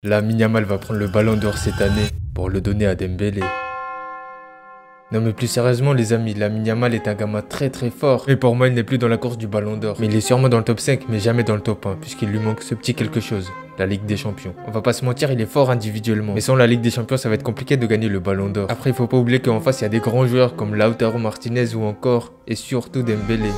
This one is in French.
Lamine Yamal va prendre le ballon d'or cette année pour le donner à Dembélé. Non mais plus sérieusement les amis, Lamine Yamal est un gamin très fort. Mais pour moi il n'est plus dans la course du ballon d'or. Mais il est sûrement dans le top 5 mais jamais dans le top 1 puisqu'il lui manque ce petit quelque chose. La Ligue des Champions. On va pas se mentir, il est fort individuellement. Mais sans la Ligue des Champions, ça va être compliqué de gagner le ballon d'or. Après, il faut pas oublier qu'en face, il y a des grands joueurs comme Lautaro Martinez ou encore, et surtout Dembélé.